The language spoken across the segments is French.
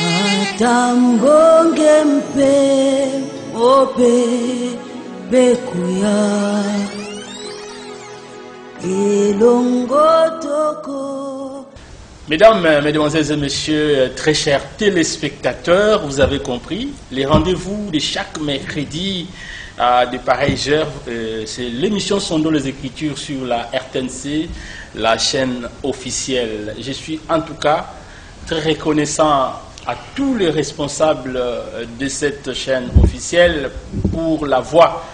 Atambonge mpe ope bekuya elongotoko. Mesdames, Mesdemoiselles et Messieurs, très chers téléspectateurs, vous avez compris, les rendez-vous de chaque mercredi à de pareilles heures, c'est l'émission Sondons les Écritures sur la RTNC, la chaîne officielle. Je suis en tout cas très reconnaissant à tous les responsables de cette chaîne officielle pour la voie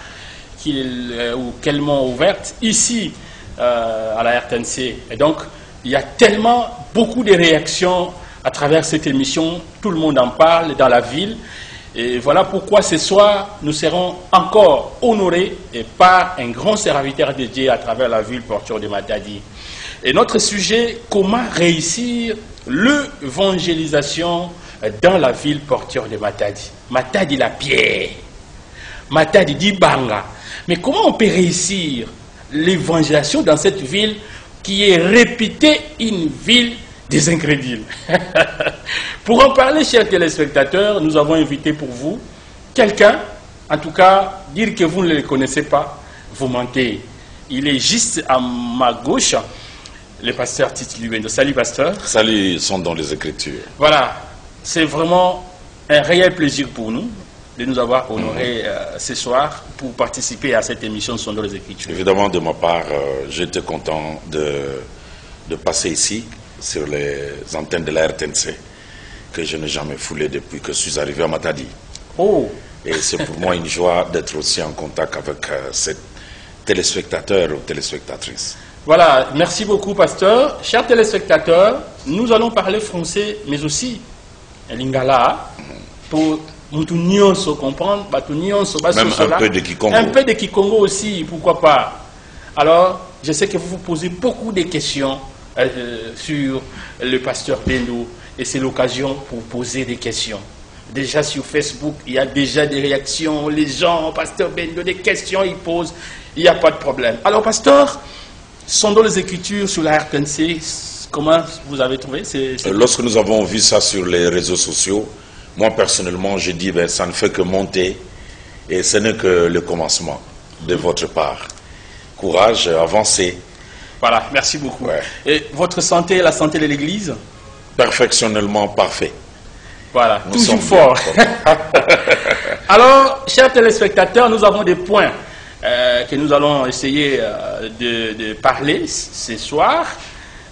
qu'elles m'ont ouverte ici à la RTNC. Et donc, il y a tellement beaucoup de réactions à travers cette émission, tout le monde en parle dans la ville. Et voilà pourquoi ce soir, nous serons encore honorés par un grand serviteur de Dieu à travers la ville portuaire de Matadi. Et notre sujet, comment réussir l'évangélisation dans la ville portuaire de Matadi. Matadi la pierre, Matadi d'Ibanga. Mais comment on peut réussir l'évangélisation dans cette ville qui est réputée une ville des incrédules? Pour en parler, chers téléspectateurs, nous avons invité pour vous quelqu'un, en tout cas, dire que vous ne le connaissez pas, vous mentez. Il est juste à ma gauche, le pasteur Titi Lubendo. Salut, pasteur. Salut, ils sont dans les Écritures. Voilà, c'est vraiment un réel plaisir pour nous de nous avoir honorés ce soir pour participer à cette émission Sont dans les Écritures. Évidemment, de ma part, j'étais content de passer ici, sur les antennes de la RTNC, que je n'ai jamais foulé depuis que je suis arrivé à Matadi. Oh. Et c'est pour moi une joie d'être aussi en contact avec ces téléspectateurs ou téléspectatrices. Voilà, merci beaucoup, pasteur. Chers téléspectateurs, nous allons parler français, mais aussi lingala, pour nous comprendre, même un peu de Kikongo. Un peu de Kikongo aussi, pourquoi pas. Alors, je sais que vous vous posez beaucoup de questions sur le pasteur Bendo, et c'est l'occasion pour poser des questions. Déjà sur Facebook, il y a déjà des réactions, les gens, pasteur Bendo, des questions, ils posent, il n'y a pas de problème. Alors, pasteur, sondons les Écritures sur la RTNC, comment vous avez trouvé Lorsque nous avons vu ça sur les réseaux sociaux, moi personnellement, j'ai dit, ben, ça ne fait que monter, et ce n'est que le commencement de votre part. Courage, avancez. Voilà, merci beaucoup. Ouais. Et votre santé, la santé de l'Église? Perfectionnellement parfait. Voilà, Nous toujours sommes fort. Alors, chers téléspectateurs, nous avons des points que nous allons essayer de parler ce soir.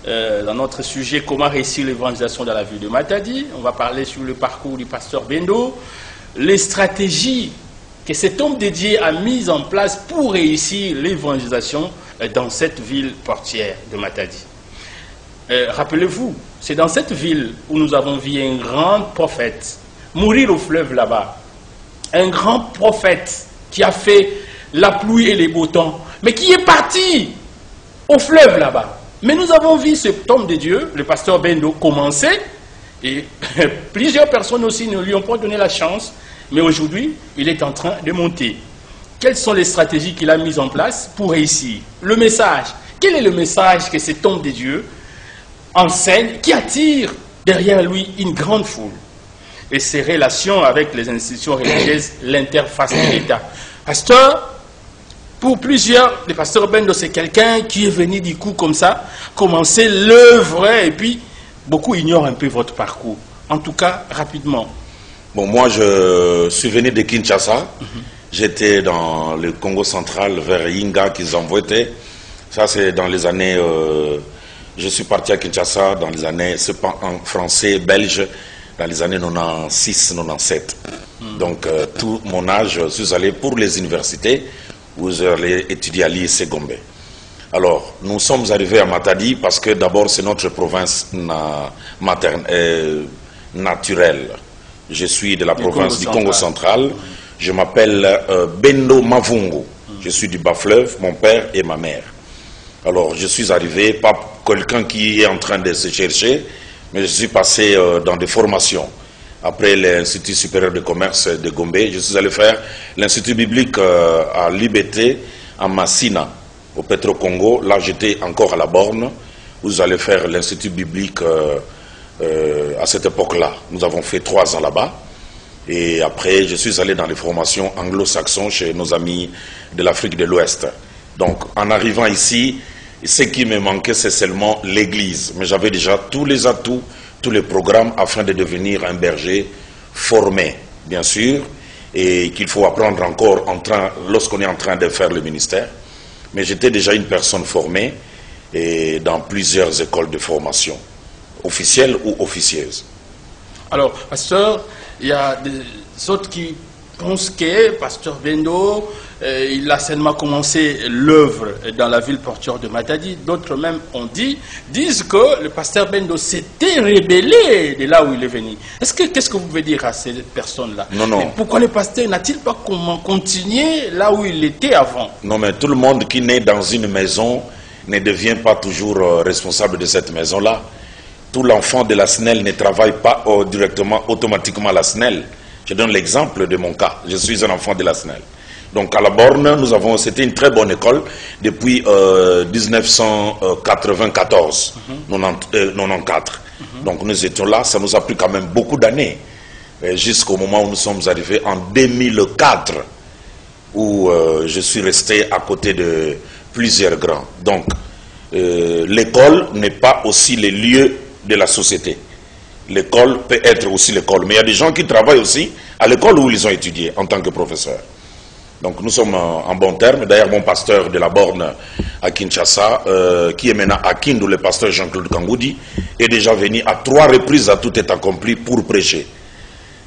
Dans notre sujet, comment réussir l'évangélisation dans la ville de Matadi. On va parler sur le parcours du pasteur Bendo, les stratégies que cet homme de Dieu a mises en place pour réussir l'évangélisation dans cette ville portière de Matadi. Rappelez-vous, c'est dans cette ville où nous avons vu un grand prophète mourir au fleuve là-bas. Un grand prophète qui a fait la pluie et les beaux temps, mais qui est parti au fleuve là-bas. Mais nous avons vu cet homme de Dieu, le pasteur Bendo, commencer, et plusieurs personnes aussi ne lui ont pas donné la chance, mais aujourd'hui, il est en train de monter. Quelles sont les stratégies qu'il a mises en place pour réussir? Le message. Quel est le message que cet homme de Dieu enseigne, qui attire derrière lui une grande foule? Et ses relations avec les institutions religieuses, l'interface de l'État. Pasteur, pour plusieurs, le pasteur Bendo, c'est quelqu'un qui est venu du coup comme ça, commencer l'œuvre, et puis beaucoup ignorent un peu votre parcours. En tout cas, rapidement. Bon, moi, je suis venu de Kinshasa. J'étais dans le Congo central, vers Yinga, qu'ils envoyaient. Ça, c'est dans les années... je suis parti à Kinshasa dans les années... C'est pas en français, belge, dans les années 96-97. Donc, tout mon âge, je suis allé pour les universités, où j'allais étudier à l'IEC Gombe. Alors, nous sommes arrivés à Matadi parce que d'abord, c'est notre province naturelle. Je suis de la province du Congo central. Je m'appelle Bendo Mavungo. Je suis du Bas-Fleuve, mon père et ma mère. Alors, je suis arrivé, pas quelqu'un qui est en train de se chercher, mais je suis passé dans des formations. Après l'Institut supérieur de commerce de Gombe, je suis allé faire l'Institut biblique à Libété, à Massina, au Petro-Congo. Là, j'étais encore à la borne, où j'allais faire l'Institut biblique à cette époque-là. Nous avons fait 3 ans là-bas. Et après, je suis allé dans les formations anglo-saxons chez nos amis de l'Afrique de l'Ouest. Donc, en arrivant ici, ce qui me manquait, c'est seulement l'église. Mais j'avais déjà tous les atouts, tous les programmes afin de devenir un berger formé, bien sûr, et qu'il faut apprendre encore lorsqu'on est en train de faire le ministère. Mais j'étais déjà une personne formée et dans plusieurs écoles de formation, officielles ou officieuses. Alors, pasteur, il y a des autres qui pensent que pasteur Bendo, il a seulement commencé l'œuvre dans la ville portuaire de Matadi. D'autres même disent que le pasteur Bendo s'était rébellé de là où il est venu. Qu'est-ce que vous pouvez dire à ces personnes-là? Non, non. Mais pourquoi le pasteur n'a-t-il pas continué là où il était avant? Non, mais tout le monde qui naît dans une maison ne devient pas toujours responsable de cette maison-là. Tout l'enfant de la SNEL ne travaille pas directement, automatiquement à la SNEL. Je donne l'exemple de mon cas. Je suis un enfant de la SNEL. Donc à la Borne, c'était une très bonne école depuis 1994, 94. Donc nous étions là, ça nous a pris quand même beaucoup d'années, jusqu'au moment où nous sommes arrivés en 2004, où je suis resté à côté de plusieurs grands. Donc l'école n'est pas aussi le lieu de la société. L'école peut être aussi l'école, mais il y a des gens qui travaillent aussi à l'école où ils ont étudié en tant que professeurs. Donc nous sommes en bon terme. D'ailleurs, mon pasteur de la Borne à Kinshasa, qui est maintenant à Kindu, le pasteur Jean-Claude Kangoudi, est déjà venu à 3 reprises à tout est accompli pour prêcher.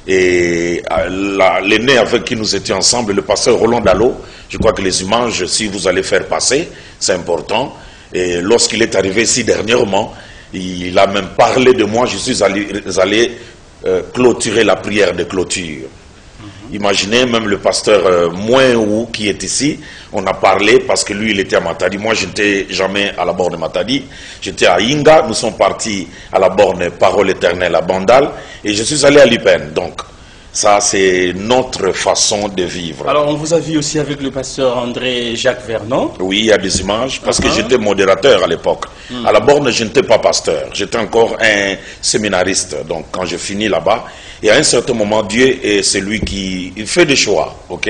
Et l'aîné avec qui nous étions ensemble, le pasteur Roland Dallot, je crois que les images, si vous allez faire passer, c'est important. Et lorsqu'il est arrivé ici dernièrement, il a même parlé de moi. Je suis allé clôturer la prière de clôture. Imaginez, même le pasteur Mouéou qui est ici, on a parlé parce que lui il était à Matadi. Moi je n'étais jamais à la borne de Matadi, j'étais à Inga, nous sommes partis à la borne Parole éternelle à Bandal et je suis allé à Lipen. Donc ça c'est notre façon de vivre. Alors on vous a vu aussi avec le pasteur André Jacques Vernon. Oui, il y a des images parce que j'étais modérateur à l'époque. À la borne je n'étais pas pasteur, j'étais encore un séminariste. Donc quand je finis là-bas, et à un certain moment, Dieu est celui qui fait des choix, ok?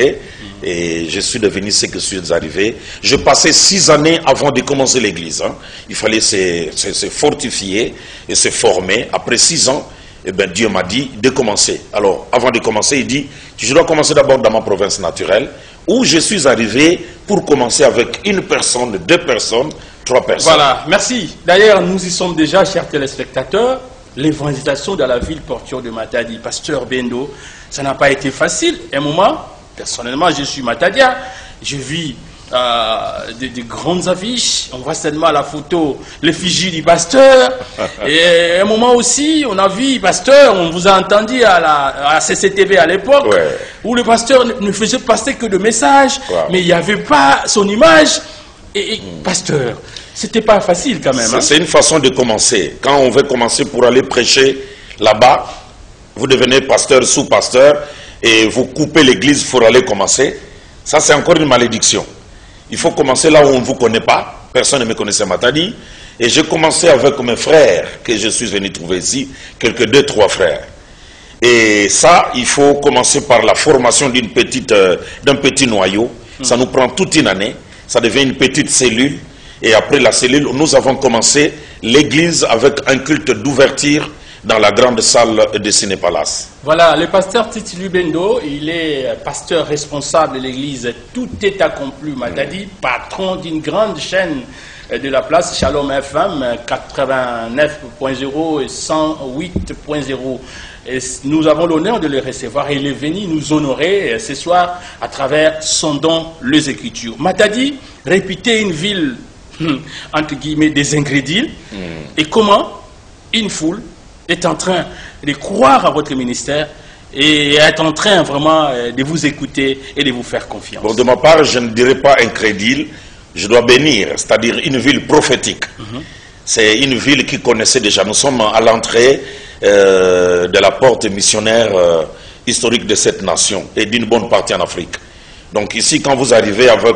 Et je suis devenu ce que je suis arrivé. Je passais 6 années avant de commencer l'église. Hein. Il fallait se fortifier et se former. Après 6 ans, eh ben, Dieu m'a dit de commencer. Alors, avant de commencer, il dit, je dois commencer d'abord dans ma province naturelle, où je suis arrivé pour commencer avec 1 personne, 2 personnes, 3 personnes. Voilà, merci. D'ailleurs, nous y sommes déjà, chers téléspectateurs. L'évangélisation dans la ville portuaire de Matadi, pasteur Bendo, ça n'a pas été facile. Un moment, personnellement, je suis Matadien, je vis des grandes affiches, on voit seulement à la photo l'effigie du pasteur. Et un moment aussi, on a vu pasteur, on vous a entendu à CCTV à l'époque, où le pasteur ne faisait passer que de messages, mais il n'y avait pas son image. Et pasteur, c'était pas facile quand même. C'est une façon de commencer. Quand on veut commencer pour aller prêcher là-bas, vous devenez pasteur, sous-pasteur, et vous coupez l'église pour aller commencer. Ça, c'est encore une malédiction. Il faut commencer là où on ne vous connaît pas. Personne ne me connaissait Matadi. Et j'ai commencé avec mes frères que je suis venu trouver ici, quelques 2, 3 frères. Et ça, il faut commencer par la formation d'un petit noyau. Ça nous prend toute une année. Ça devient une petite cellule. Et après la cellule, nous avons commencé l'église avec un culte d'ouverture dans la grande salle de Ciné-Palace. Voilà, le pasteur Titilu Bendo, il est pasteur responsable de l'église Tout est accompli Matadi, patron d'une grande chaîne de la place Shalom FM 89.0 et 108.0. Et nous avons l'honneur de le recevoir et il est venu nous honorer ce soir à travers son don, les Écritures. Matadi, réputée une ville, entre guillemets, des ingrédients. Et comment une foule est en train de croire à votre ministère et est en train vraiment de vous écouter et de vous faire confiance. Bon, de ma part, je ne dirais pas incrédule, je dois bénir, c'est-à-dire une ville prophétique. C'est une ville qui connaissait déjà. Nous sommes à l'entrée de la porte missionnaire historique de cette nation et d'une bonne partie en Afrique. Donc ici, quand vous arrivez avec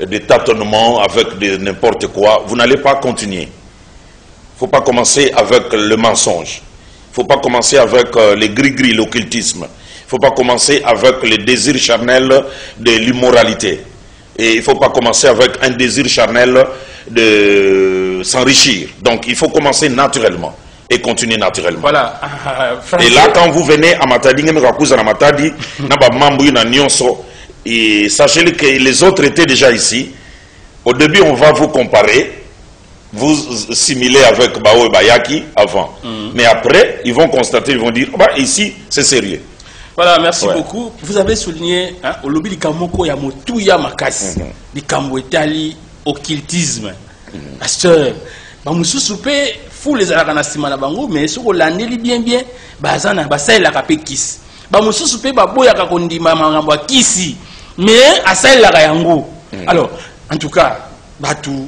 des tâtonnements, avec n'importe quoi, vous n'allez pas continuer. faut pas commencer avec le mensonge. Il faut pas commencer avec les gris-gris, l'occultisme. Il faut pas commencer avec les désirs charnels de l'immoralité. Et il faut pas commencer avec un désir charnel de s'enrichir. Donc il faut commencer naturellement et continuer naturellement. Voilà. Et là, quand vous venez à Matadi, et sachez que les autres étaient déjà ici. Au début, on va vous comparer, vous simuler avec Bao et Bayaki avant. Mais après, ils vont constater, ils vont dire, bah, ici, c'est sérieux. Voilà, merci beaucoup. Vous avez souligné, au lobby du Kamoko, il y a Motouya Makas, du Kambo Itali, occultisme. Pasteur, Bamoussou Soupé, fou les Arakanasima Bango, mais sur l'année, bien, Bazana, Bassaï la Kapé Kiss. Bamoussou Soupé, Baboya Kakondi, Mamamba Kissi, mais Assaï la Rayango. Alors, en tout cas, Batou,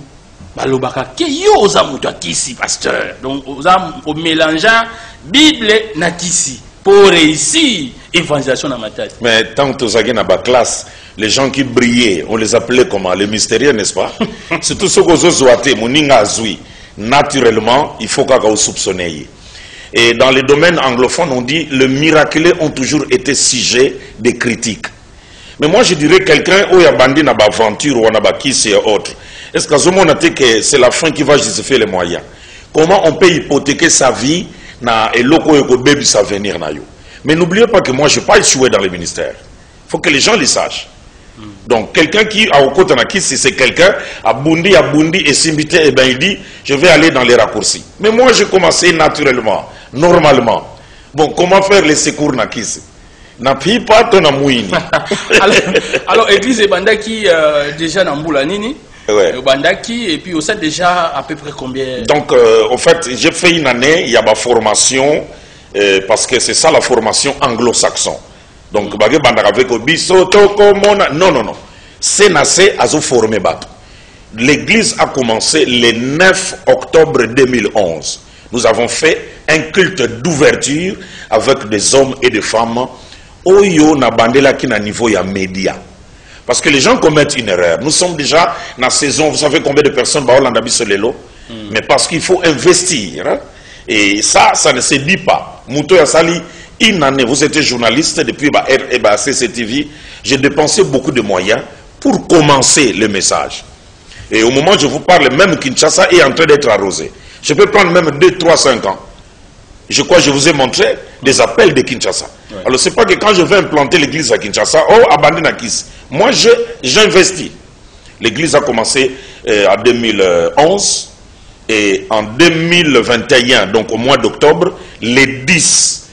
Balobaka, Keyo Ozamuto Kissi, pasteur. Donc, au mélangeant Bible et Nakissi. Pour réussir l'évangélisation dans ma tête. Mais tant que tu as classe, les gens qui brillaient, on les appelait comment? Les mystérieux, n'est-ce pas? C'est tout ce que vous avez naturellement, il faut qu'on soupçonne. Et dans les domaines anglophones, on dit le miraculeux ont toujours été sujet des critiques. Mais moi, je dirais quelqu'un où il y a bandit dans l'aventure ou dans qui et autres. Est-ce que c'est la fin qui va justifier les moyens? Comment on peut hypothéquer sa vie? Mais n'oubliez pas que moi je n'ai pas échoué dans le ministère. Il faut que les gens le sachent. Donc quelqu'un qui a au côté de c'est quelqu'un à Bundi et Simbité, et ben il dit je vais aller dans les raccourcis. Mais moi j'ai commencé naturellement, normalement. Bon, comment faire les secours Nakis? N'appuie pas ton amouini. Alors église et Bandaki déjà dans Mboulanini. Bandaki, et puis au sein déjà à peu près combien? Donc en fait j'ai fait une année, il y a ma formation parce que c'est ça la formation anglo-saxon. Donc non, c'est nassé à se former. L'église a commencé le 9 octobre 2011. Nous avons fait un culte d'ouverture avec des hommes et des femmes oyo na bandela qui na niveau ya média. Parce que les gens commettent une erreur. Nous sommes déjà dans la saison, vous savez combien de personnes mais parce qu'il faut investir. Hein? Et ça ne se dit pas. Mouto Yassali, une année, vous étiez journaliste depuis CCTV, j'ai dépensé beaucoup de moyens pour commencer le message. Et au moment où je vous parle, même Kinshasa est en train d'être arrosé. Je peux prendre même 2, 3, 5 ans. Je crois que je vous ai montré des appels de Kinshasa. Ouais. Alors c'est pas que quand je vais implanter l'église à Kinshasa, abandonne à Kiss. Moi j'investis. L'église a commencé en 2011 et en 2021, donc au mois d'octobre, les 10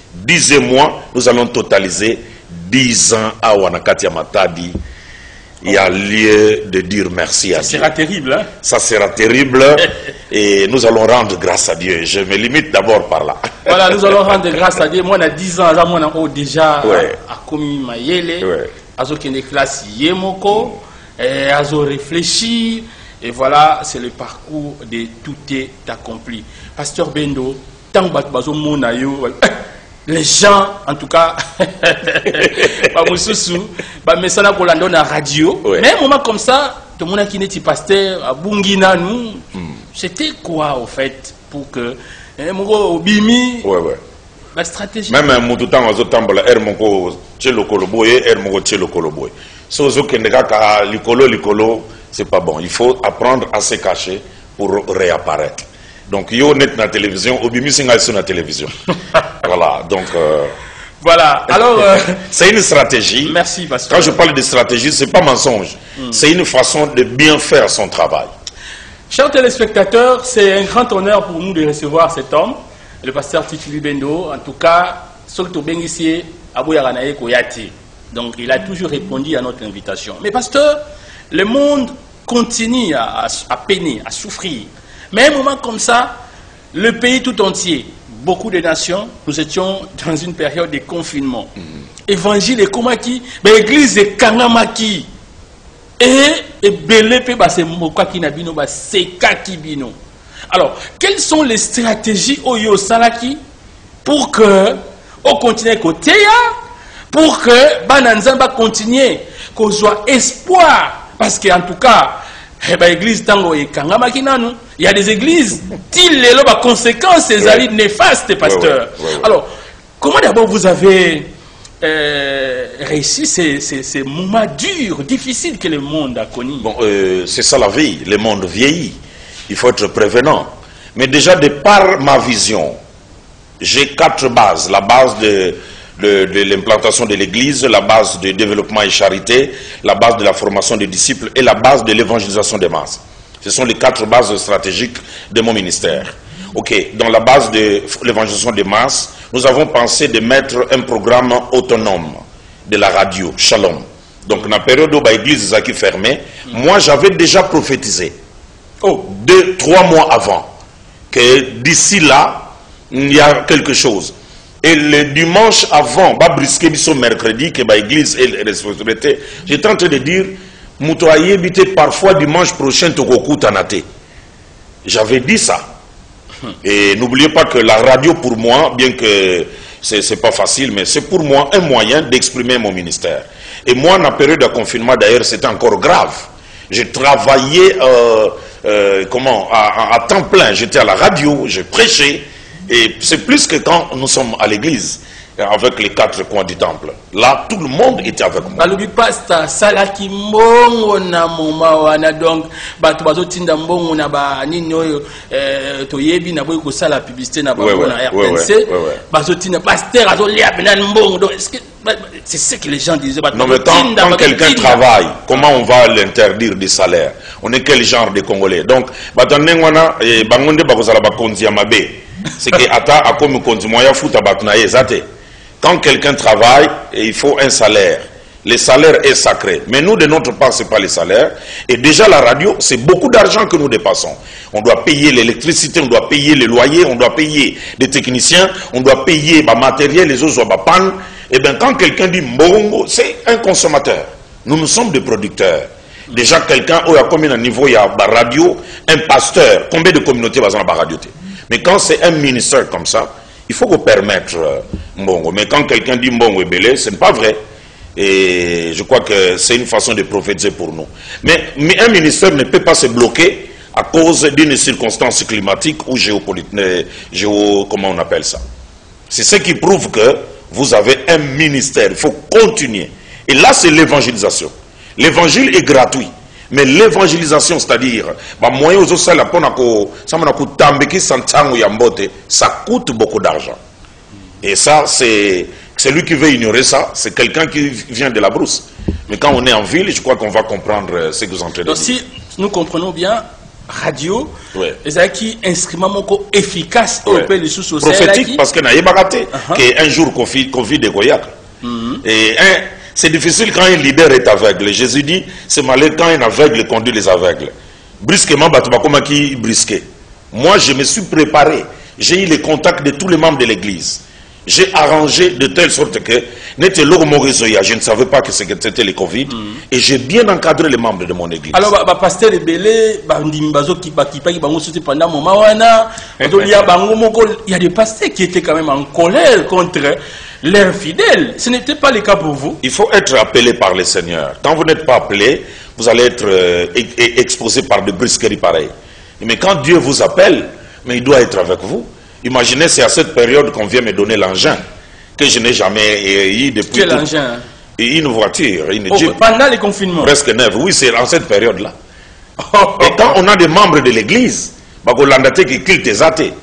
mois, nous allons totaliser 10 ans à Wanakati Matadi. Il y a lieu de dire merci à Dieu. Ça sera terrible, hein? Ça sera terrible et nous allons rendre grâce à Dieu. Je me limite d'abord par là. Voilà, nous allons rendre grâce à Dieu. Moi, on a 10 ans, moi, on a déjà à commis Mayele, à ce qu'il y a des classes Yemoko, à ce réfléchir. Et voilà, c'est le parcours de tout est accompli. Pasteur Bendo, tant que mon les gens, en tout cas, mais ça n'a la radio. Mais un moment comme ça, tout le monde qui n'est pas pasteur, à Bungina, nous, c'était quoi, au fait, pour que. Bimi, la stratégie. Même un mot temps, aux autres, Hermongo, Tchelo Koloboye, Hermongo Tchelo Koloboye. Sozo Kendeka, Licolo, c'est pas bon. Il faut apprendre à se cacher pour réapparaître. Donc, yo net na télévision, Obimi Singa sur la télévision. Voilà, donc. Voilà, alors. C'est une stratégie. Merci, pasteur. Quand je parle de stratégie, c'est pas mensonge. C'est une façon de bien faire son travail. Chers téléspectateurs, c'est un grand honneur pour nous de recevoir cet homme, le pasteur Tituli Bendo. En tout cas, surtout Bengissier, Abou Yaranaye Koyati. Donc, il a toujours répondu à notre invitation. Mais, pasteur, le monde continue à peiner, à souffrir. Mais à un moment comme ça, le pays tout entier, beaucoup de nations, nous étions dans une période de confinement. Évangile et Komaki, l'église est Kangamaki. Et Belepe, c'est Mokaki Nabino, c'est Kakibino. Alors, quelles sont les stratégies Oyo Salaki pour que on continue côté, pour que Bananzamba continue, qu'on soit espoir? Parce qu'en tout cas, l'église tango et kangama kinanu. Il y a des églises, il les conséquences, ces alliés néfastes, pasteur. Alors, comment d'abord vous avez réussi ces moments durs, difficiles que le monde a connus? Bon, c'est ça la vie, le monde vieillit. Il faut être prévenant. Mais déjà, de par ma vision, j'ai 4 bases. La base de l'implantation de l'église, la base de développement et charité, la base de la formation des disciples et la base de l'évangélisation des masses. Ce sont les 4 bases stratégiques de mon ministère. Ok, dans la base de l'évangélisation des masses, nous avons pensé de mettre un programme autonome de la radio, Shalom. Donc, dans la période où l'église est fermée, moi j'avais déjà prophétisé, 2-3 mois avant, que d'ici là, il y a quelque chose. Et le dimanche avant, brisqué biso mercredi, que l'église est la responsabilité, j'étais en train de dire, Moutoye bité parfois dimanche prochain, Tokoku Tanate. J'avais dit ça. Et n'oubliez pas que la radio pour moi, bien que c'est pas facile, mais c'est pour moi un moyen d'exprimer mon ministère. Et moi, dans la période de confinement, d'ailleurs, c'était encore grave. J'ai travaillé à temps plein. J'étais à la radio, j'ai prêché. Et c'est plus que quand nous sommes à l'église, avec les 4 coins du temple. Là, tout le monde était avec moi. Le pasteur Salaki Mbongo na Momawana, donc, Batobazotinda Mbongo na ba Nino Toyebi na Boyko Sala publicité na RTNC, Bazotinda Pasteur Azolia Benan Mbongo. C'est ce que les gens disaient. Non, mais quand quelqu'un travaille, comment on va l'interdire du salaire? On est quel genre de Congolais? Donc, Batanengwana et Bangonde Bakozala Bakonzi Amabe. C'est que Ata a comme Konzi Moya Futa Batnaye Zate. Quand quelqu'un travaille, il faut un salaire. Le salaire est sacré. Mais nous, de notre part, ce n'est pas le salaire. Et déjà, la radio, c'est beaucoup d'argent que nous dépassons. On doit payer l'électricité, on doit payer les loyers, on doit payer des techniciens, on doit payer le matériel, les autres panne. Et bien, quand quelqu'un dit Mbongo, c'est un consommateur. Nous sommes des producteurs. Déjà, quelqu'un, à combien de niveau il y a la radio, un pasteur, combien de communautés va la radio? Mais quand c'est un ministère comme ça, il faut qu'on permette Mbongo. Mais quand quelqu'un dit Mbongo est belé, ce n'est pas vrai. Et je crois que c'est une façon de prophétiser pour nous. Mais un ministère ne peut pas se bloquer à cause d'une circonstance climatique ou comment on appelle ça. C'est ce qui prouve que vous avez un ministère. Il faut continuer. Et là, c'est l'évangélisation. L'évangile est gratuit. Mais l'évangélisation, c'est-à-dire, ça coûte beaucoup d'argent. Et ça, c'est celui qui veut ignorer ça, c'est quelqu'un qui vient de la brousse. Mais quand on est en ville, je crois qu'on va comprendre ce que vous entendez. Donc si nous comprenons bien, radio, c'est qui instrument efficace au pays sous social. Prophétique, parce que n'a pas raté qu'un jour Covid de Goyak. Et c'est difficile quand un leader est aveugle. Jésus dit, c'est malheureux quand un aveugle conduit les aveugles. Brusquement, Batubakoma qui brisqué. Moi, je me suis préparé. J'ai eu les contacts de tous les membres de l'église. J'ai arrangé de telle sorte que je ne savais pas que c'était le Covid. Et j'ai bien encadré les membres de mon église. Alors, pasteur Ebele, pendant moment, il y a des pasteurs qui étaient quand même en colère contre leurs fidèles. Ce n'était pas le cas pour vous. Il faut être appelé par le Seigneur. Quand vous n'êtes pas appelé, vous allez être exposé par de brusqueries pareilles. Mais quand Dieu vous appelle, mais il doit être avec vous. Imaginez, c'est à cette période qu'on vient me donner l'engin que je n'ai jamais eu depuis. Quel engin? Une voiture, une Jeep. Pendant les confinements. Presque neuve. Oui, c'est en cette période-là. Et quand on a des membres de l'église,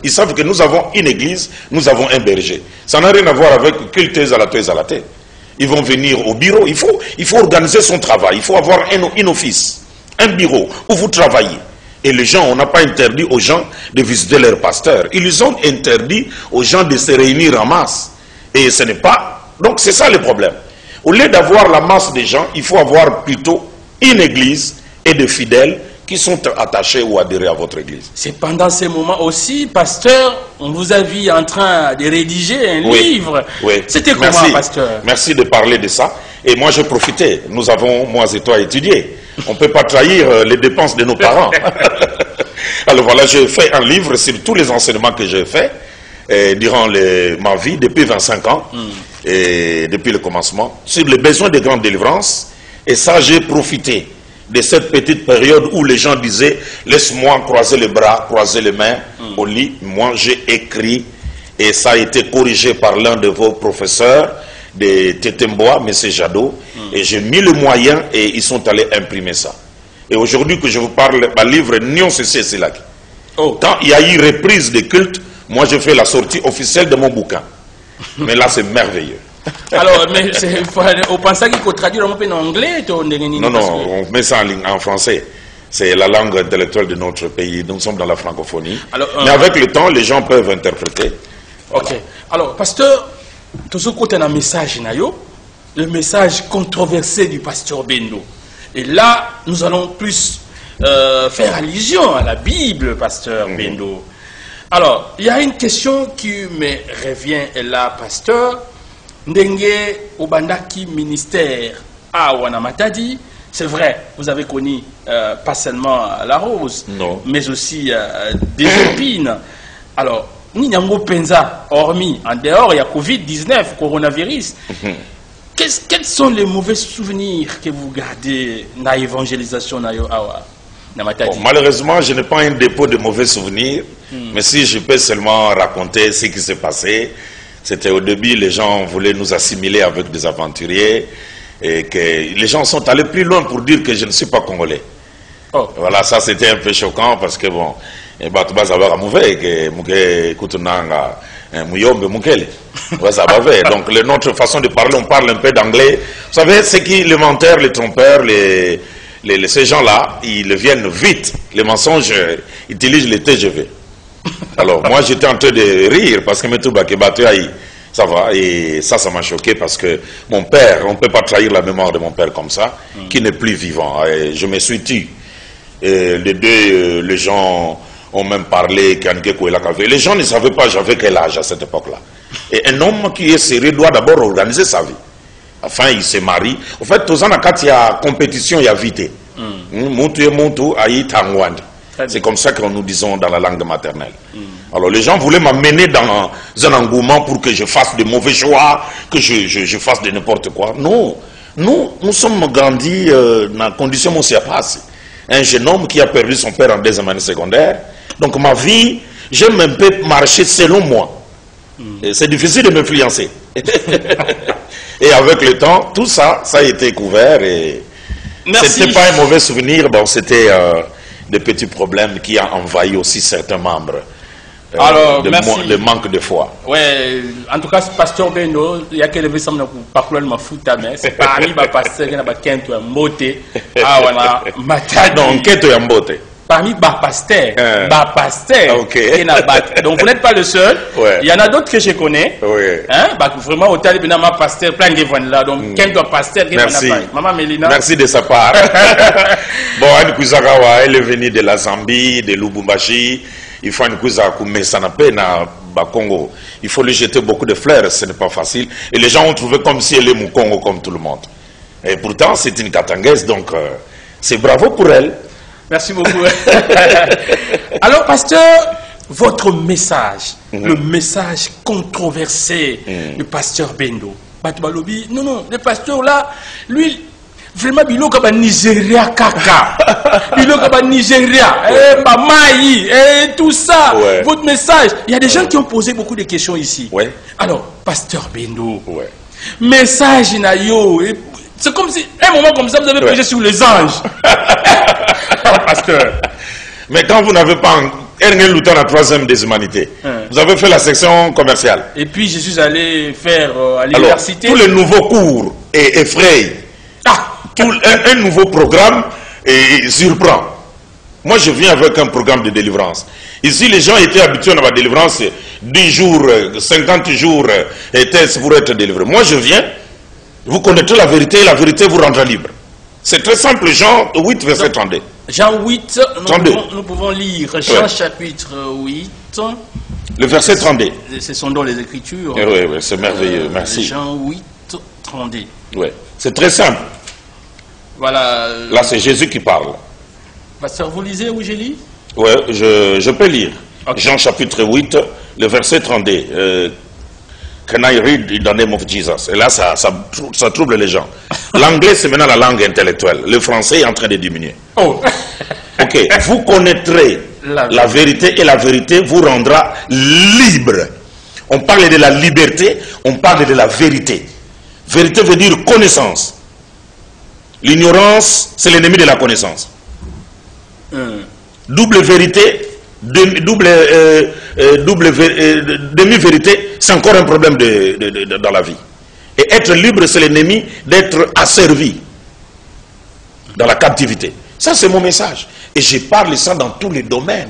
ils savent que nous avons une église, nous avons un berger. Ça n'a rien à voir avec culte zalaté. Ils vont venir au bureau. Il faut organiser son travail. Il faut avoir un office, un bureau où vous travaillez. Et les gens, on n'a pas interdit aux gens de visiter leur pasteur. Ils ont interdit aux gens de se réunir en masse. Et ce n'est pas... Donc c'est ça le problème. Au lieu d'avoir la masse des gens, il faut avoir plutôt une église et des fidèles qui sont attachés ou adhérés à votre église. C'est pendant ces moments aussi, pasteur, on vous a vu en train de rédiger un livre. Oui. C'était comment, pasteur? Merci de parler de ça. Et moi, j'ai profité. Nous avons, moi et toi, étudié. On ne peut pas trahir les dépenses de nos parents. Alors voilà, j'ai fait un livre sur tous les enseignements que j'ai faits durant ma vie, depuis 25 ans, et depuis le commencement, sur les besoins de grande délivrance. Et ça, j'ai profité. de cette petite période où les gens disaient « Laisse-moi croiser les bras, croiser les mains au lit ». Moi, j'ai écrit, et ça a été corrigé par l'un de vos professeurs de Tétemboa, M. Jadot, et j'ai mis le moyen et ils sont allés imprimer ça. Et aujourd'hui que je vous parle, ma livre Nyon Ceci c'est là. Quand il y a eu reprise des cultes, moi je fais la sortie officielle de mon bouquin. Mais là c'est merveilleux. Alors, mais on pensait qu'il faut traduire en anglais? Non, non, on met ça en français. C'est la langue intellectuelle de notre pays. Nous sommes dans la francophonie. Alors, mais avec le temps, les gens peuvent interpréter. Ok. Voilà. Alors, pasteur, tout ce côté un message, le message controversé du pasteur Bendo. Et là, nous allons plus faire allusion à la Bible, pasteur Bendo. Alors, il y a une question qui me revient là, pasteur. Ndenge Obandaki ministère à Wanamatadi, c'est vrai, vous avez connu pas seulement la rose, mais aussi des épines. Alors, Ninyango Penza, hormis, en dehors, il y a Covid-19, coronavirus. Quels sont les mauvais souvenirs que vous gardez dans l'évangélisation Namatadi? Malheureusement, je n'ai pas un dépôt de mauvais souvenirs, mais si je peux seulement raconter ce qui s'est passé. C'était au début, les gens voulaient nous assimiler avec des aventuriers et que les gens sont allés plus loin pour dire que je ne suis pas congolais. Voilà, ça c'était un peu choquant parce que bon, donc notre façon de parler, on parle un peu d'anglais. Vous savez, c'est qui les menteurs, les trompeurs, ces gens-là, ils viennent vite. Les mensonges utilisent les TGV. Alors, moi, j'étais en train de rire parce que ça va, et ça m'a choqué parce que mon père, on ne peut pas trahir la mémoire de mon père comme ça, qui n'est plus vivant. Et je me suis tué. Les gens ont même parlé, les gens ne savaient pas j'avais quel âge à cette époque-là. Et un homme qui est sérieux doit d'abord organiser sa vie. Enfin, il se marie. En fait, il y a compétition, il y a vité. C'est comme ça que nous disons dans la langue maternelle. Alors les gens voulaient m'amener dans un engouement pour que je fasse de mauvais choix, que je fasse de n'importe quoi. Non, nous sommes grandis dans la condition où c'est passé. Un jeune homme qui a perdu son père en deuxième année secondaire. Donc ma vie, j'aime un peu marcher selon moi. C'est difficile de m'influencer. Et avec le temps, tout ça, ça a été couvert et c'était pas un mauvais souvenir, bon, c'était des petits problèmes qui ont envahi aussi certains membres. Alors, le manque de foi. Oui, en tout cas, pasteur Bendo, il y a quelques personnes qui parlent de foot, mais c'est parmi les pasteurs qui ont Kento Mbote. Ah, voilà, Matadi. Non, Kento Mbote. Parmi les pasteurs, okay. Donc vous n'êtes pas le seul. Ouais. Il y en a d'autres que je connais. Ouais. Hein? Vraiment, au talib, ma pasteur, plein de gens là. Donc, Kento pasteur, merci. Maman Mélina. Merci de sa part. Bon, Anne Kuzakawa, elle est venue de la Zambie, de Lubumbashi. Il faut une cousin comme Sanape na Bakongo. Il faut lui jeter beaucoup de fleurs, ce n'est pas facile. Et les gens ont trouvé comme si elle est mon Congo comme tout le monde. Et pourtant, c'est une Katangaise, donc c'est bravo pour elle. Merci beaucoup. Alors, pasteur, votre message, le message controversé du pasteur Bendo. Batubalobi, non, le pasteur là, lui, vraiment, il a Nigeria kaka. Il a Nigeria, Mamaï, tout ça. Ouais. Votre message. Il y a des gens qui ont posé beaucoup de questions ici. Ouais. Alors, pasteur Bendo, message Nayo. C'est comme si, un moment comme ça, vous avez prêché sur les anges. Pasteur. Mais quand vous n'avez pas un lutteur à la troisième des humanités, vous avez fait la section commerciale. Et puis, je suis allé faire à l'université. Tous les nouveaux cours effrayent. Un nouveau programme et surprend. Moi, je viens avec un programme de délivrance. Ici, les gens étaient habitués à la délivrance 10 jours, 50 jours, étaient pour être délivrés. Moi, je viens, vous connaîtrez la vérité vous rendra libre. C'est très simple, Jean 8, verset 32. Jean 8, nous pouvons lire Jean chapitre 8. Le verset 32. Ce sont dans les Écritures. Oui, c'est merveilleux, merci. Jean 8, 32. Oui, c'est très simple. Voilà. Là, c'est Jésus qui parle. Pasteur, vous lisez où j'ai lu? Oui, je peux lire. Okay. Jean chapitre 8, le verset 32. Can I read in the name of Jesus? Et là, ça trouble les gens. L'anglais, c'est maintenant la langue intellectuelle. Le français est en train de diminuer. Oh. Ok, vous connaîtrez la vérité et la vérité vous rendra libre. On parle de la liberté, on parle de la vérité. Vérité veut dire connaissance. L'ignorance, c'est l'ennemi de la connaissance. Double vérité, demi-vérité, c'est encore un problème dans la vie. Et être libre, c'est l'ennemi d'être asservi dans la captivité. Ça, c'est mon message. Et je parle ça dans tous les domaines.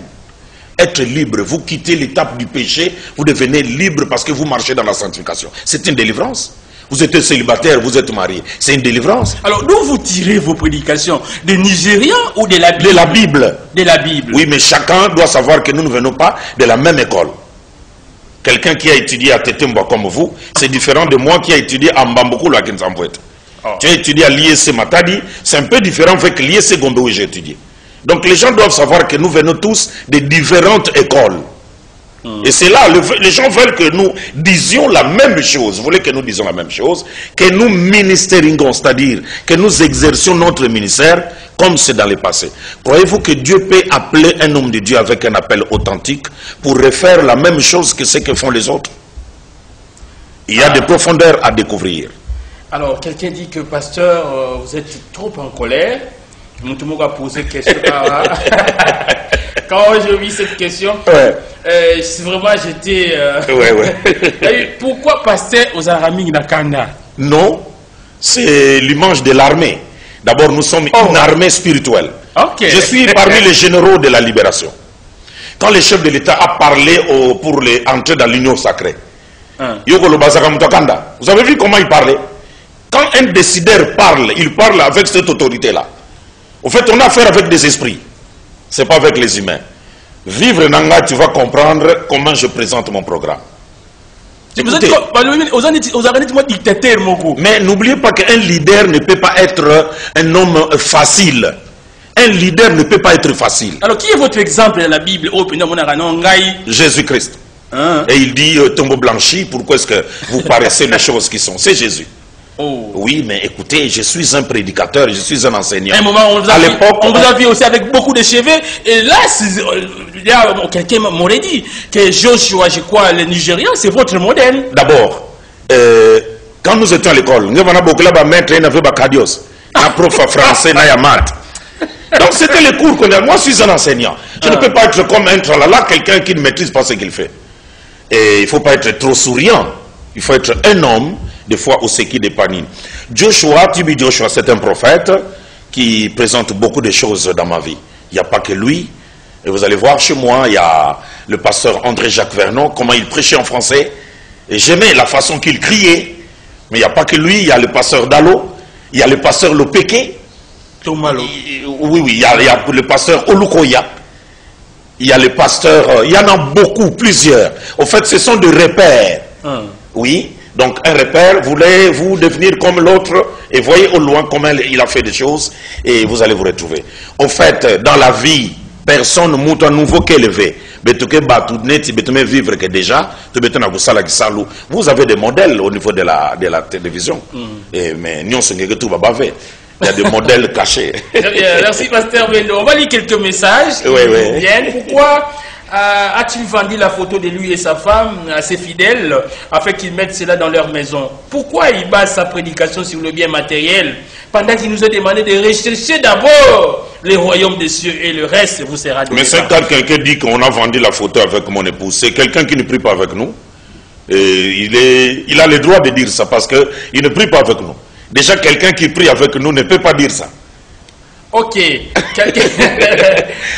Être libre, vous quittez l'étape du péché, vous devenez libre parce que vous marchez dans la sanctification. C'est une délivrance. Vous êtes célibataire, vous êtes marié. C'est une délivrance. Alors, d'où vous tirez vos prédications? Des Nigérians ou de la Bible? De la Bible. De la Bible. Oui, mais chacun doit savoir que nous ne venons pas de la même école. Quelqu'un qui a étudié à Tetemba comme vous, c'est différent de moi qui a étudié à Mbamboukoulou à Kinzambouette. Tu as étudié à l'IEC Matadi, c'est un peu différent avec l'IEC Gombe où j'ai étudié. Donc les gens doivent savoir que nous venons tous de différentes écoles. Et c'est là, les gens veulent que nous disions la même chose. Vous voulez que nous disions la même chose? Que nous ministéringons, c'est-à-dire que nous exercions notre ministère comme c'est dans le passé. Croyez-vous que Dieu peut appeler un homme de Dieu avec un appel authentique pour refaire la même chose que ce que font les autres? Il y a des profondeurs à découvrir. Alors, quelqu'un dit que, pasteur, vous êtes trop en colère. Tout le monde a posé question. Quand j'ai vu cette question, vraiment j'étais... Pourquoi pasteur aux Araming Nakanda? Non, c'est l'image de l'armée. D'abord, nous sommes une armée spirituelle. Okay. Je suis parmi les généraux de la libération. Quand le chef de l'État a parlé pour entrer dans l'union sacrée, vous avez vu comment il parlait? Quand un décideur parle, il parle avec cette autorité-là. En fait, on a affaire avec des esprits. Ce n'est pas avec les humains. Vivre Nanga, tu vas comprendre comment je présente mon programme. Écoutez, mais n'oubliez pas qu'un leader ne peut pas être un homme facile. Un leader ne peut pas être facile. Alors, qui est votre exemple dans la Bible? Jésus-Christ. Et il dit, tombeau blanchi, pourquoi est-ce que vous paraissez les choses qui sont? C'est Jésus. Oh. Oui, mais écoutez, je suis un prédicateur, je suis un enseignant. À un moment, on vous a vu aussi avec beaucoup de cheveux. Et là, quelqu'un m'aurait dit que Joshua, je crois, le Nigérian, c'est votre modèle. D'abord, quand nous étions à l'école, nous avons beaucoup de maître, il y avait Bacadios, un prof français, Nayamat. Donc c'était les cours qu'on a. Moi, je suis un enseignant. Je ne peux pas être comme un tralala, quelqu'un qui ne maîtrise pas ce qu'il fait. Et il ne faut pas être trop souriant. Il faut être un homme, des fois au séquille des panines. Joshua, Tibi Joshua, c'est un prophète qui présente beaucoup de choses dans ma vie. Il n'y a pas que lui. Et vous allez voir chez moi, il y a le pasteur André-Jacques Vernon, comment il prêchait en français. Et j'aimais la façon qu'il criait. Mais il n'y a pas que lui, il y a le pasteur Dalo, il y a le pasteur Lopeke. Tomalo. Oui, il y a le pasteur Olukoya. Il y a le pasteur, il y en a beaucoup, plusieurs. En fait, ce sont des repères. Oui. Donc un repère, voulez-vous devenir comme l'autre et voyez au loin comment il a fait des choses et vous allez vous retrouver. En fait, dans la vie, personne ne monte à nouveau qu'élevé. Vivre que déjà, vous avez des modèles au niveau de la télévision. Mais nous sommes tout bavé. Il y a des modèles cachés. Merci pasteur Bendo. On va lire quelques messages. Oui. Pourquoi a-t-il vendu la photo de lui et sa femme à ses fidèles afin qu'ils mettent cela dans leur maison? Pourquoi il base sa prédication sur le bien matériel pendant qu'il nous a demandé de rechercher d'abord les royaumes des cieux et le reste vous sera donné? Mais c'est quand quelqu'un dit qu'on a vendu la photo avec mon épouse, c'est quelqu'un qui ne prie pas avec nous. Et il a le droit de dire ça parce qu'il ne prie pas avec nous. Déjà, quelqu'un qui prie avec nous ne peut pas dire ça. Ok.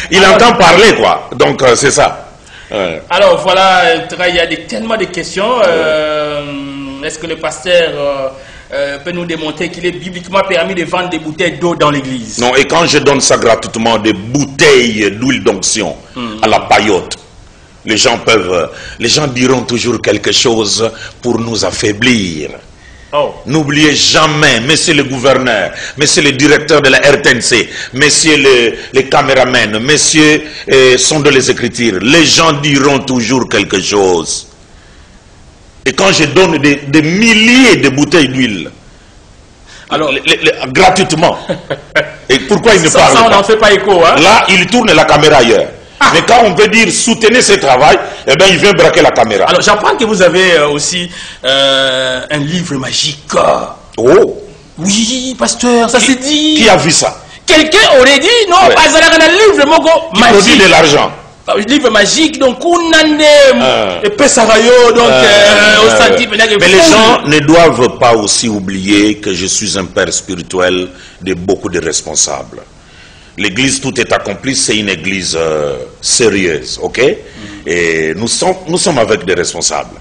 Il entend parler, quoi. Donc, c'est ça. Alors, voilà, il y a tellement de questions. Est-ce que le pasteur peut nous démontrer qu'il est bibliquement permis de vendre des bouteilles d'eau dans l'église? Non, et quand je donne ça gratuitement, des bouteilles d'huile d'onction à la paillote, les gens diront toujours quelque chose pour nous affaiblir. N'oubliez jamais, monsieur le gouverneur, monsieur le directeur de la RTNC, monsieur les caméramens, monsieur sont de les écritures, les gens diront toujours quelque chose. Et quand je donne des milliers de bouteilles d'huile, alors gratuitement, et pourquoi il ne parle pas? Ça, on n'en fait pas écho. Hein? Là, il tourne la caméra ailleurs. Mais quand on veut dire soutenez ce travail, eh bien, il vient braquer la caméra. Alors, j'apprends que vous avez aussi un livre magique. Oh! Oui, pasteur, ça s'est dit. Qui a vu ça? Quelqu'un aurait dit, non, ouais. Pas un livre qui produit de l'argent. Livre magique, donc on a et Pesarayo, donc au centime. Mais les gens ne doivent pas aussi oublier que je suis un père spirituel de beaucoup de responsables. L'église, tout est accompli, c'est une église sérieuse, ok? Et nous sommes avec des responsables.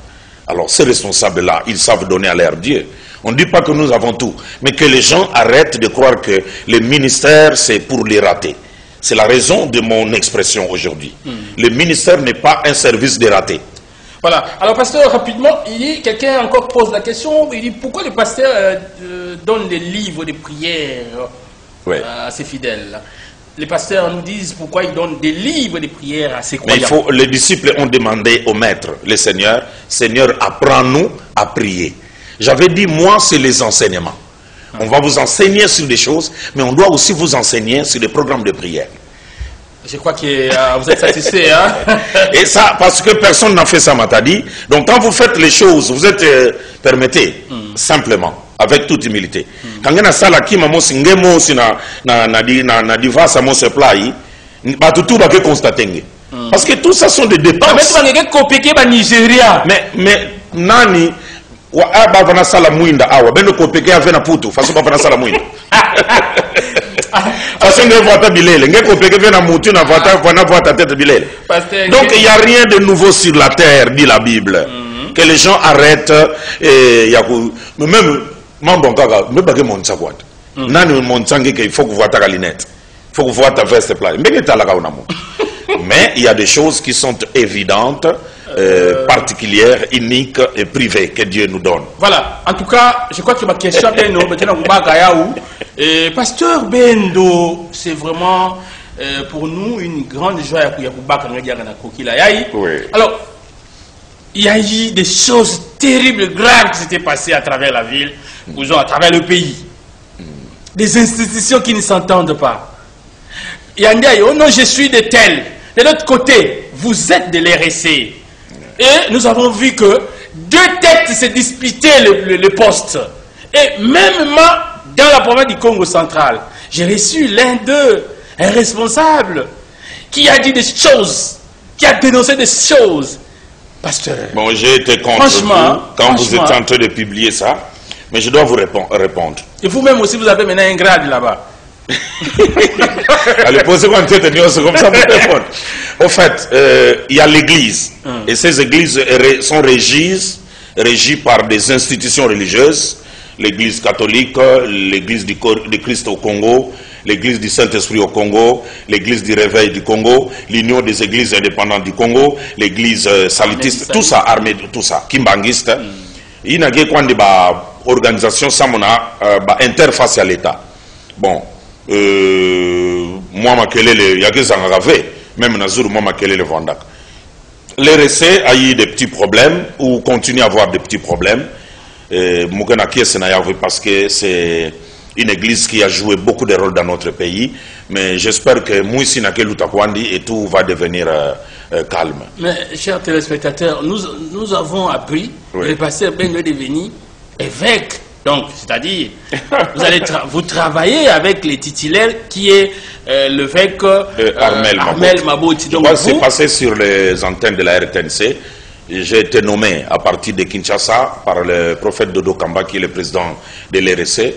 Alors ces responsables-là, ils savent donner à leur Dieu. On ne dit pas que nous avons tout, mais que les gens arrêtent de croire que le ministère, c'est pour les rater. C'est la raison de mon expression aujourd'hui. Le ministère n'est pas un service de raté. Voilà. Alors, pasteur, rapidement, quelqu'un encore pose la question, il dit pourquoi le pasteur donne des livres de prières à ses fidèles? Les pasteurs nous disent pourquoi ils donnent des livres de prières à ses croyants. Mais les disciples ont demandé au maître, le Seigneur, Seigneur, apprends-nous à prier. J'avais dit, moi, c'est les enseignements. On va vous enseigner sur des choses, mais on doit aussi vous enseigner sur des programmes de prière. Je crois que vous êtes satisfait. Hein? Et ça, parce que personne n'a fait ça, Matadi. Donc quand vous faites les choses, vous êtes, permettez, simplement, avec toute humilité. Quand on a ça, là, qui m'a mot si na divasa mon se plaît, pas tout va que constater. Parce que tout ça sont des dépenses. Mais nani. Wa bana sala muinda awa bendo ko peke avena putu façon bana sala muinda façon de voir ta bilele ngeko peke vena mutu na vata ta tête bilele. Donc il y a rien de nouveau sur la terre, dit la Bible. Que les gens arrêtent et même mambo kaka me bage mon sakwat nani mon sangi que il faut que voir ta lunette, il faut que voir ta veste plate mais il y a des choses qui sont évidentes, particulière, unique et privée que Dieu nous donne. Voilà, en tout cas, je crois que ma question est Pasteur Bendo, c'est vraiment pour nous une grande joie. Oui. Alors, il y a eu des choses terribles, graves qui s'étaient passées à travers la ville, à travers le pays. Des institutions qui ne s'entendent pas. Il y a dit, oh non, je suis de tel. De l'autre côté, vous êtes de l'RSC. Et nous avons vu que deux têtes se disputaient le poste. Et même dans la province du Congo central, j'ai reçu l'un d'eux, un responsable, qui a dit des choses, qui a dénoncé des choses. Pasteur. Bon, j'ai été contre vous quand vous êtes en train de publier ça, mais je dois vous répondre. Et vous-même aussi, vous avez maintenant un grade là-bas. Allez, posez-moi une tête comme ça, vous répondre. Au fait, il y a l'église. Et ces églises sont régies par des institutions religieuses. L'église catholique, l'église du Christ au Congo, l'église du Saint-Esprit au Congo, l'église du Réveil du Congo, l'Union des églises indépendantes du Congo, l'église salitiste, tout ça, armée, tout ça, kimbangiste. Il y a une organisation, ça, interface à l'État. Bon. Moi il y a des enravé même Nazur moi le Vandak. L'RSC a eu des petits problèmes ou continue à avoir des petits problèmes parce que c'est une église qui a joué beaucoup de rôles dans notre pays, mais j'espère que Mouissi Nakel Utakwandi et tout va devenir calme. Mais chers téléspectateurs, nous avons appris que le pasteur Ben est devenu évêque. Donc, c'est-à-dire, vous travaillez avec les titulaires qui est l'évêque Armel Maboti. Donc, c'est passé sur les antennes de la RTNC. J'ai été nommé à partir de Kinshasa par le prophète Dodo Kamba, qui est le président de l'RSC,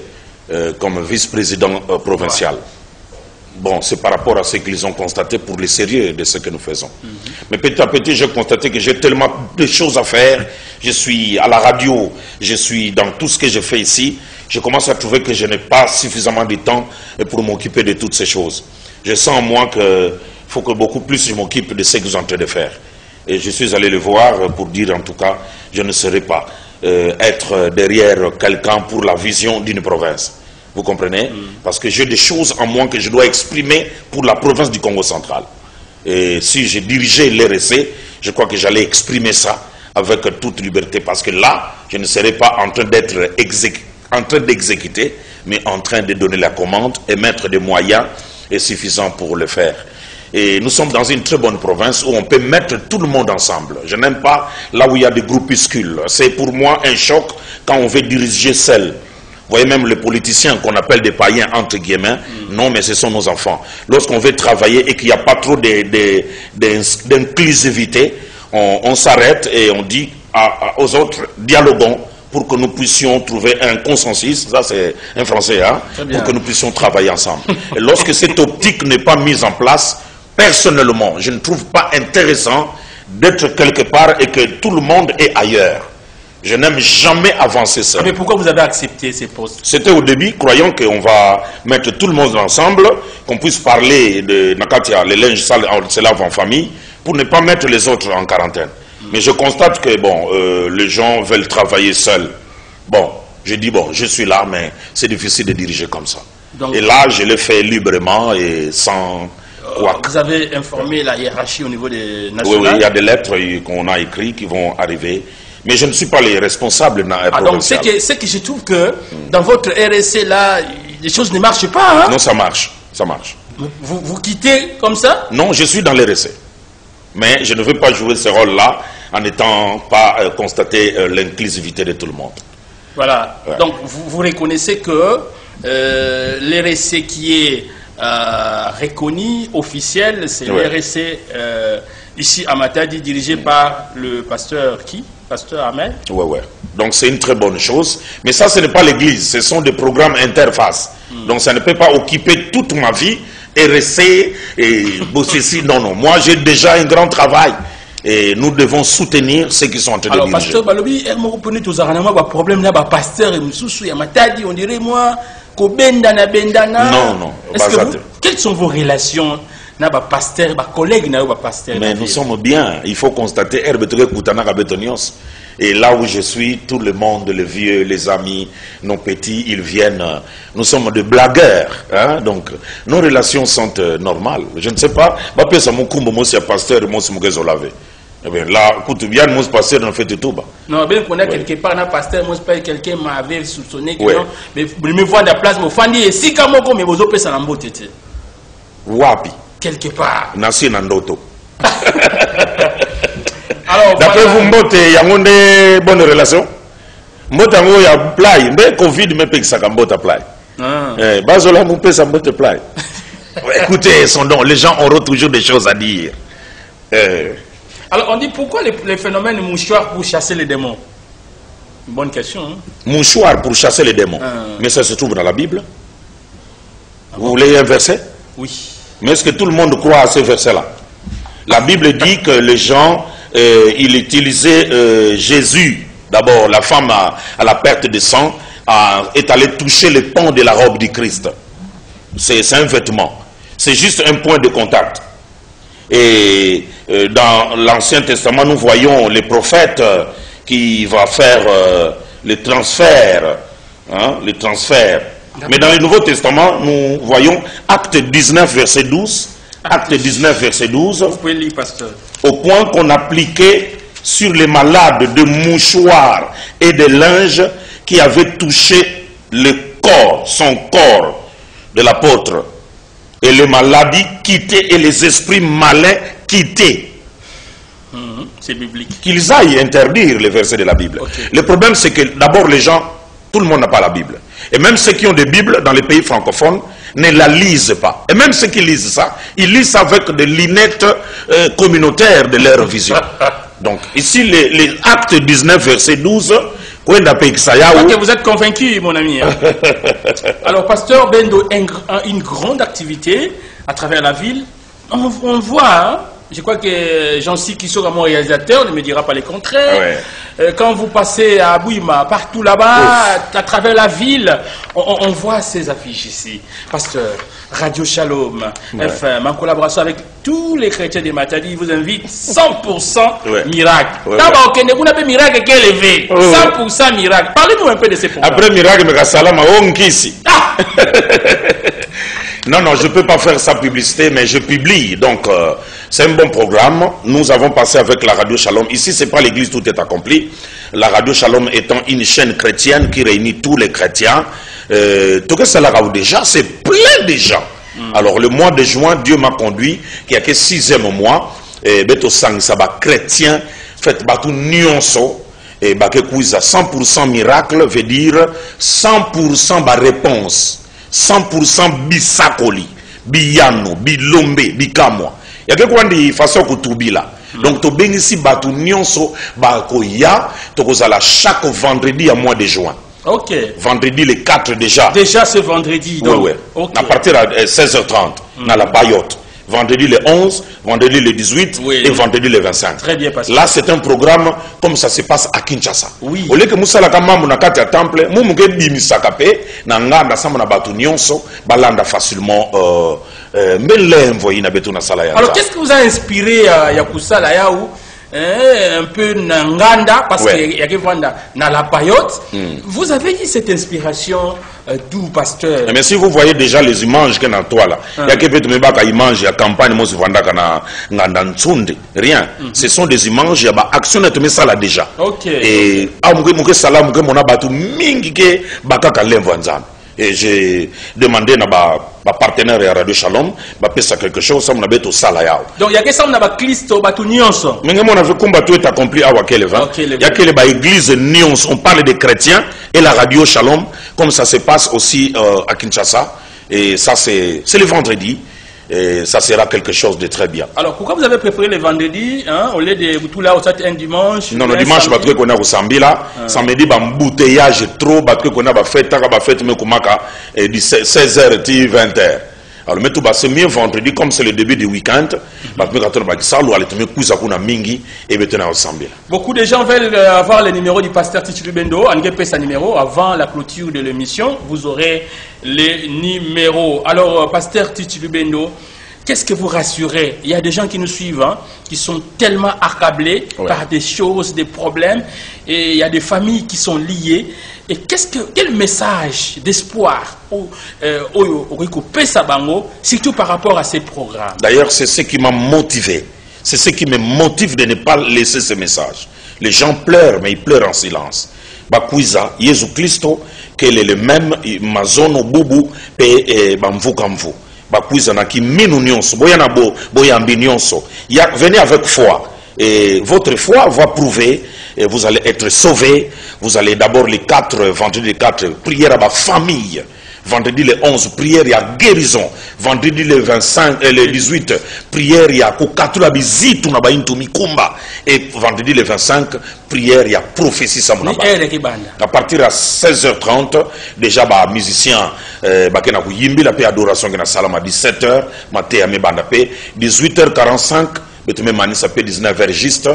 comme vice-président provincial. Bon, c'est par rapport à ce qu'ils ont constaté pour le sérieux de ce que nous faisons. Mais petit à petit, j'ai constaté que j'ai tellement de choses à faire. Je suis à la radio, je suis dans tout ce que je fais ici. Je commence à trouver que je n'ai pas suffisamment de temps pour m'occuper de toutes ces choses. Je sens en moi qu'il faut que beaucoup plus je m'occupe de ce que je suis en train de faire. Et je suis allé le voir pour dire, en tout cas, je ne serai pas être derrière quelqu'un pour la vision d'une province. Vous comprenez? Parce que j'ai des choses en moi que je dois exprimer pour la province du Congo central. Et si j'ai dirigé l'RSC, je crois que j'allais exprimer ça avec toute liberté, parce que là, je ne serai pas en train d'être en train d'exécuter, mais en train de donner la commande et mettre des moyens suffisants pour le faire. Et nous sommes dans une très bonne province où on peut mettre tout le monde ensemble. Je n'aime pas là où il y a des groupuscules. C'est pour moi un choc quand on veut diriger seul. Vous voyez, même les politiciens qu'on appelle des païens, entre guillemets, non, mais ce sont nos enfants. Lorsqu'on veut travailler et qu'il n'y a pas trop d'inclusivité, on s'arrête et on dit aux autres, dialoguons pour que nous puissions trouver un consensus, ça c'est un français, hein, pour que nous puissions travailler ensemble. Et lorsque cette optique n'est pas mise en place, personnellement, je ne trouve pas intéressant d'être quelque part et que tout le monde est ailleurs. Je n'aime jamais avancer seul. Mais pourquoi vous avez accepté ces postes? C'était au début, croyant qu'on va mettre tout le monde ensemble, qu'on puisse parler de Nakatia, les linges sales se lavent en famille, pour ne pas mettre les autres en quarantaine. Mais je constate que bon, les gens veulent travailler seuls. Bon, je dis bon, je suis là, mais c'est difficile de diriger comme ça. Donc, et là, je l'ai fait librement et sans quoi. Vous avez informé la hiérarchie au niveau des nationales? Oui, oui, il y a des lettres qu'on a écrites qui vont arriver. Mais je ne suis pas les responsables. Donc c'est que je trouve que dans votre RSC là, les choses ne marchent pas. Hein? Non, ça marche, ça marche. Vous quittez comme ça? Non, je suis dans les RSC. Mais je ne veux pas jouer ce rôle-là en n'étant pas constaté l'inclusivité de tout le monde. Voilà. Ouais. Donc vous reconnaissez que l'RSC qui est reconnu, officiel, c'est ouais. L'RSC ici à Matadi, dirigé par le pasteur qui? Pasteur Ahmed? Ouais, ouais. Donc c'est une très bonne chose. Mais ça, ce n'est pas l'église. Ce sont des programmes interfaces. Donc ça ne peut pas occuper toute ma vie et rester et bosser ici. Non, non. Moi, j'ai déjà un grand travail. Et nous devons soutenir ceux qui sont en train de diriger. Alors, pasteur Balobi, problème là, pasteur et Moussoussou, et Matadi, on dirait moi, Kobendana, Bendana. Non, non. Quelles sont vos relations? Pasteur, collègue, pasteur. Mais nous sommes bien. Il faut constater, et là où je suis, tout le monde, les vieux, les amis, nos petits, ils viennent. Nous sommes des blagueurs. Hein? Donc, nos relations sont normales. Je ne sais pas. Pasteur, eh bien, là, écoute bien, mon pasteur, on fait tout. Non, bien qu'on a quelque part, un pasteur, moi, quelqu'un m'avait soupçonné que non. Mais me voir de la place, me fandi, et si comme mais vous opérez ça en beau tété. Wapi. Quelque part. Nasi Nandoto. Alors, d'après vous, Mbote, il y a une bonne relation. Mbote, il y a play. Mais Covid, mais pas que ça Mbote play. Bazola, mon père, ça Mbote play. Écoutez, les gens auront toujours des choses à dire. Alors, on dit pourquoi les phénomènes mouchoirs pour chasser les démons? Une bonne question. Hein? Mouchoirs pour chasser les démons. Mais ça se trouve dans la Bible. Vous voulez un verset? Oui. Mais est-ce que tout le monde croit à ce verset-là? La Bible dit que les gens, ils utilisaient Jésus, d'abord la femme à la perte de sang, est allée toucher le pan de la robe du Christ. C'est un vêtement. C'est juste un point de contact. Et dans l'Ancien Testament, nous voyons les prophètes qui vont faire les transferts. Hein, les transferts. Mais dans le Nouveau Testament, nous voyons Acte 19, verset 12. Acte 19, verset 12. Vous pouvez lire, pasteur. Au point qu'on appliquait sur les malades de mouchoirs et de linges qui avaient touché le corps, son corps de l'apôtre. Et les maladies quittaient et les esprits malins quittaient. C'est biblique. Qu'ils aillent interdire les versets de la Bible. Okay. Le problème, c'est que d'abord, les gens, tout le monde n'a pas la Bible. Et même ceux qui ont des Bibles dans les pays francophones ne la lisent pas. Et même ceux qui lisent ça, ils lisent avec des lunettes communautaires de leur vision. Donc, ici, les Actes 19, verset 12, vous êtes convaincu, mon ami. Hein? Alors, pasteur Bendo, une grande activité à travers la ville. On voit, hein? Je crois que Jean-Cy qui sera mon réalisateur ne me dira pas le contraire. Ouais. Quand vous passez à Bouima, partout là-bas, à travers la ville, on voit ces affiches ici. Pasteur, Radio Shalom, FM, en collaboration avec tous les chrétiens de Matadi, vous invite 100% miracle. D'abord, vous n'avez miracle qui est élevé. 100% miracle. Parlez-nous un peu de ces programmes. Après miracle, mais salam on ici. Non, non, je ne peux pas faire sa publicité, mais je publie. Donc, c'est un bon programme. Nous avons passé avec la Radio Shalom. Ici, ce n'est pas l'église, tout est accompli. La Radio Shalom étant une chaîne chrétienne qui réunit tous les chrétiens. Tout que cela déjà, c'est plein de gens. Alors, le mois de juin, Dieu m'a conduit, qui a que 6e mois, et Beto Sang, ça va chrétien, fait batou nyonso. Et bah que 100% miracle veut dire 100% ba réponse, 100% bisakoli, biyano, bilombe, bikamwa. Il y a quelque chose de façon que tout là. Donc to ben ici batou nyonso ba ko ya to kozala chaque vendredi à mois de juin. Ok. Vendredi le 4 déjà. Déjà ce vendredi. Oui, oui. Okay. À partir de 16h30 dans la Bayotte. Vendredi le 11, vendredi le 18 et vendredi le 25. Très bien passé. Là, c'est un programme comme ça se passe à Kinshasa. Oui. Au lieu que Moussa Lakama Mounakati à temple, Moumouke Bimisakape, Nanganda Samana Batu Nyonso, Balanda facilement, mais l'envoyer na Betuna Salaya. Alors, qu'est-ce qui vous a inspiré à Yakusa Layaou? Un peu Nanganda, parce qu'il y a Vanda dans la payotte. Vous avez eu cette inspiration d'où, pasteur? Mais si vous voyez déjà les images qu'il y a dans toi là, il y a quelques images, il y a campagne, moi, rien. Ce sont des images, il y a action, mais ça là déjà. Ok. Et et j'ai demandé à ma partenaire à Radio Shalom, de faire quelque chose, ça m'a dit au Salayao. Donc il y a que ça, on a Christo, Batunions. Mais on a vu comment tout est accompli à Wakeleva. Il y a que l'église Nyons, on parle des chrétiens, et la Radio Shalom, comme ça se passe aussi à Kinshasa. Et ça, c'est le vendredi. Et ça sera quelque chose de très bien. Alors, pourquoi vous avez préféré le vendredi, hein, au lieu de tout là, un dimanche? Non, le dimanche, parce qu'on a au Sambila. Samedi, bouteillage trop, parce qu'on a fête, mais qu'on a 16h et 20h. Alors, mais tout c'est mieux vendredi, comme c'est le début du week-end. Beaucoup de gens veulent avoir le numéro du pasteur Titulu Bendo. En sa numéro, avant la clôture de l'émission, vous aurez les numéros. Alors, pasteur Titulu Bendo, qu'est-ce que vous rassurez? Il y a des gens qui nous suivent, hein, qui sont tellement accablés par des choses, des problèmes, et il y a des familles qui sont liées. Et quel message d'espoir surtout par rapport à ces programmes? D'ailleurs, c'est ce qui m'a motivé. C'est ce qui me motive de ne pas laisser ce message. Les gens pleurent, mais ils pleurent en silence. Bakouiza, Jésus Christo, qu'elle est le même, Mazono Boubou, et Bamvoukamvou. Bakouiza naki minu nyonso, boyanabo, boyambi nyonso. Venez avec foi. Et votre foi va prouver, et vous allez être sauvés. Vous allez d'abord les 4, vendredi 4, prière à ma famille. Vendredi le 11, prière et à guérison. Vendredi le 25, le 18, prière et à Kokatula Bizitu na Baintu Mikumba. Et vendredi le 25, prière et à prophétie Samunaba. À partir à 16h30, déjà, musicien, Bakena Yimbi, la paix adoration, Salama 17h, Maté Ame Bandapé, 18h45. Ça peut 19h juste.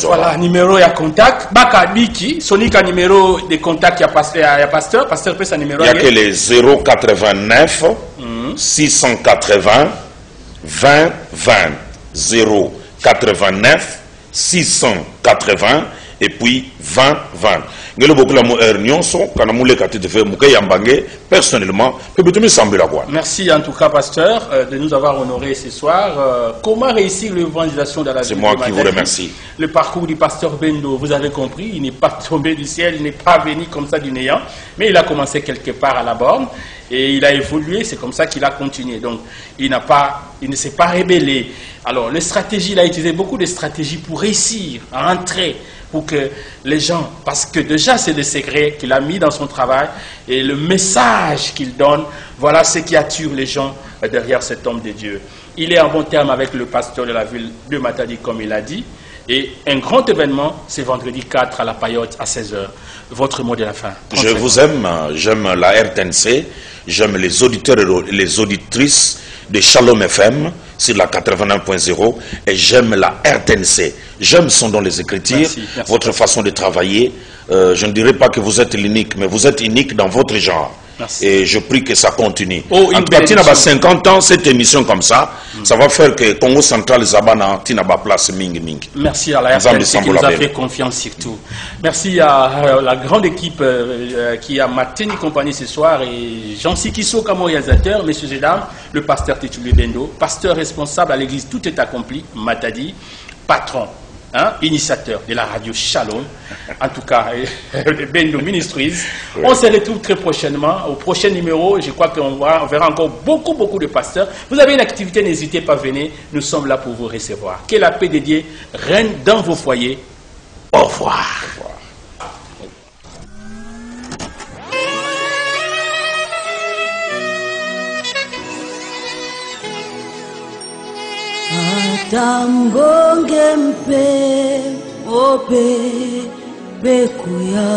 Voilà, numéro et contact. Baka Biki, Sonika numéro de contact, il y a pasteur. Pasteur peut sa numéro. Il y a que les 089 680 20 20. 089 680 et puis 20 20. Personnellement, merci en tout cas, pasteur, de nous avoir honorés ce soir. Comment réussir l'évangélisation dans la vie? C'est moi qui vous remercie. Le parcours du pasteur Bendo, vous avez compris, il n'est pas tombé du ciel, il n'est pas venu comme ça du néant, mais il a commencé quelque part à la borne et il a évolué, c'est comme ça qu'il a continué. Donc, il ne s'est pas rébellé. Alors, il a utilisé beaucoup de stratégies pour réussir à entrer, pour que les gens, parce que déjà c'est le secret qu'il a mis dans son travail et le message qu'il donne, voilà ce qui attire les gens derrière cet homme de Dieu. Il est en bon terme avec le pasteur de la ville de Matadi, comme il a dit, et un grand événement, c'est vendredi 4 à la Payotte à 16h. Votre mot de la fin. Je vous aime, j'aime la RTNC, j'aime les auditeurs et les auditrices de Shalom FM sur la 89.0 et j'aime la RTNC. J'aime son dans les Écritures, merci, votre façon de travailler. Je ne dirais pas que vous êtes l'unique, mais vous êtes unique dans votre genre. Merci. Et je prie que ça continue. Oh, en tout cas, Tinaba 50 ans, cette émission comme ça, ça va faire que Congo Central Zabana Tinaba place Mingi Mingi. Merci à la RTNC qui nous a fait confiance surtout. Merci à la grande équipe qui a maintenu compagnie ce soir et Jean-Cy Kisso comme réalisateur, messieurs et dames, le pasteur Titulé Bendo, pasteur responsable à l'église Tout est accompli, Matadi, patron. Initiateur de la radio Shalom, en tout cas, de Bendo Ministries. Oui. On se retrouve très prochainement, au prochain numéro. Je crois qu'on verra encore beaucoup de pasteurs. Vous avez une activité, n'hésitez pas à venir. Nous sommes là pour vous recevoir. Que la paix de Dieu règne dans vos foyers. Au revoir. Au revoir. Tambonge mpe ope bekuya